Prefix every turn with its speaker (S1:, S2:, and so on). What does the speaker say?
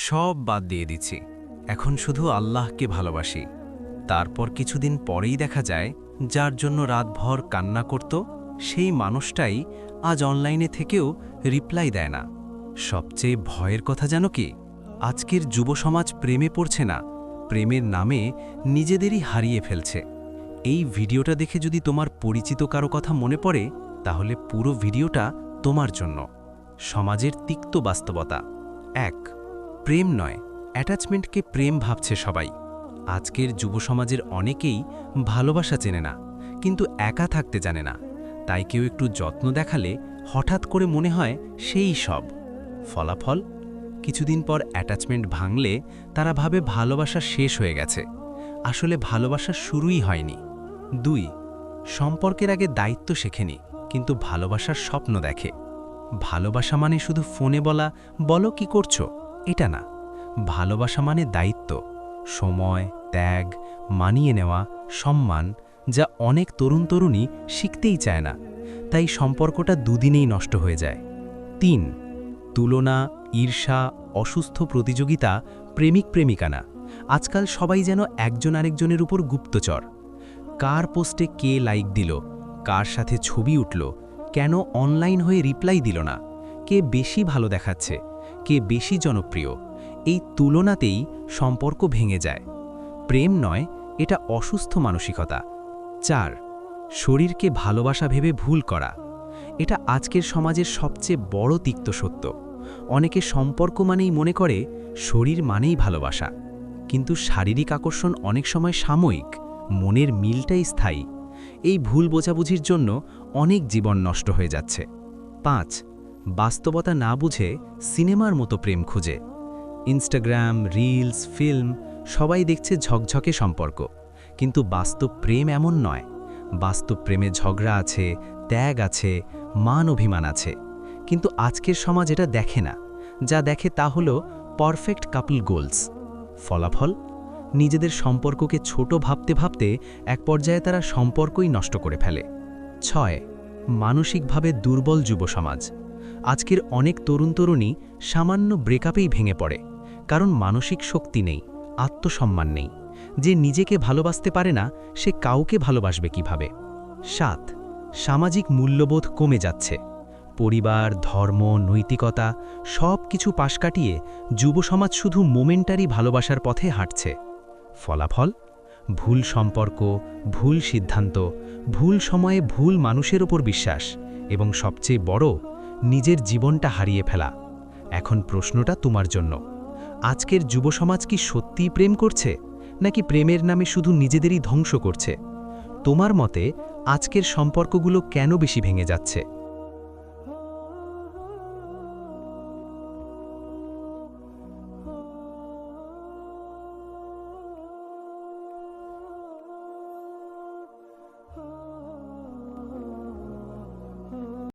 S1: সব বাদ দিয়ে দিচ্ছি, এখন শুধু আল্লাহকে ভালোবাসি। তারপর কিছুদিন পরেই দেখা যায় যার জন্য রাতভর কান্না করত সেই মানুষটাই আজ অনলাইনে থেকেও রিপ্লাই দেয় না। সবচেয়ে ভয়ের কথা জানো কি? আজকের যুব সমাজ প্রেমে পড়ছে না, প্রেমের নামে নিজেদেরই হারিয়ে ফেলছে। এই ভিডিওটা দেখে যদি তোমার পরিচিত কারো কথা মনে পড়ে, তাহলে পুরো ভিডিওটা তোমার জন্য। সমাজের তিক্ত বাস্তবতা। 1. প্রেম নয়, অ্যাটাচমেন্টকে প্রেম ভাবছে সবাই। আজকের যুব সমাজের অনেকেই ভালোবাসা চেনে না, কিন্তু একা থাকতে জানে না। তাই কেউ একটু যত্ন দেখালে হঠাৎ করে মনে হয় সেই সব। ফলাফল, কিছুদিন পর অ্যাটাচমেন্ট ভাঙলে তারা ভাবে ভালোবাসা শেষ হয়ে গেছে। আসলে ভালোবাসা শুরুই হয়নি। 2. সম্পর্কের আগে দায়িত্ব শেখেনি, কিন্তু ভালোবাসার স্বপ্ন দেখে। ভালোবাসা মানে শুধু ফোনে বলো কি করছো, এটা না। ভালোবাসা মানে দায়িত্ব, সময়, ত্যাগ, মানিয়ে নেওয়া, সম্মান, যা অনেক তরুণী শিখতেই চায় না। তাই সম্পর্কটা দুদিনেই নষ্ট হয়ে যায়। 3. তুলনা, ঈর্ষা, অসুস্থ প্রতিযোগিতা প্রেমিকা না। আজকাল সবাই যেন একজন আরেকজনের উপর গুপ্তচর। কার পোস্টে কে লাইক দিল, কার সাথে ছবি উঠল, কেন অনলাইন হয়ে রিপ্লাই দিল না, কে বেশি ভালো দেখাচ্ছে, কে বেশি জনপ্রিয়, এই তুলনাতেই সম্পর্ক ভেঙে যায়। প্রেম নয়, এটা অসুস্থ মানসিকতা। 4. শরীরকে ভালোবাসা ভেবে ভুল করা। এটা আজকের সমাজের সবচেয়ে বড় তিক্ত সত্য। অনেকে সম্পর্ক মানেই মনে করে শরীর মানেই ভালোবাসা, কিন্তু শারীরিক আকর্ষণ অনেক সময় সাময়িক, মনের মিলটাই স্থায়ী। এই ভুল বোঝাবুঝির জন্য অনেক জীবন নষ্ট হয়ে যাচ্ছে। 5. বাস্তবতা না বুঝে সিনেমার মতো প্রেম খুঁজে। ইনস্টাগ্রাম, রিলস, ফিল্ম, সবাই দেখছে ঝকঝকে সম্পর্ক, কিন্তু বাস্তব প্রেম এমন নয়। বাস্তব প্রেমে ঝগড়া আছে, ত্যাগ আছে, মান অভিমান আছে। কিন্তু আজকের সমাজ এটা দেখে না। যা দেখে তা হলো পারফেক্ট কাপল গোলস। ফলাফল, নিজেদের সম্পর্ককে ছোট ভাবতে ভাবতে এক পর্যায়ে তারা সম্পর্কই নষ্ট করে ফেলে। 6. মানসিকভাবে দুর্বল যুব সমাজ। আজকের অনেক তরুণী সামান্য ব্রেকআপেই ভেঙে পড়ে, কারণ মানসিক শক্তি নেই, আত্মসম্মান নেই। যে নিজেকে ভালোবাসতে পারে না, সে কাউকে ভালোবাসবে কিভাবে? 7. সামাজিক মূল্যবোধ কমে যাচ্ছে। পরিবার, ধর্ম, নৈতিকতা সব কিছু পাশ কাটিয়ে যুব সমাজ শুধু মোমেন্টারি ভালোবাসার পথে হাঁটছে। ফলাফল, ভুল সম্পর্ক, ভুল সিদ্ধান্ত, ভুল সময়ে ভুল মানুষের ওপর বিশ্বাস, এবং সবচেয়ে বড়, নিজের জীবনটা হারিয়ে ফেলা। এখন প্রশ্নটা তোমার জন্য। আজকের যুব সমাজ কি সত্যিই প্রেম করছে, নাকি প্রেমের নামে শুধু নিজেদেরই ধ্বংস করছে? তোমার মতে আজকের সম্পর্কগুলো কেন বেশি ভেঙে যাচ্ছে?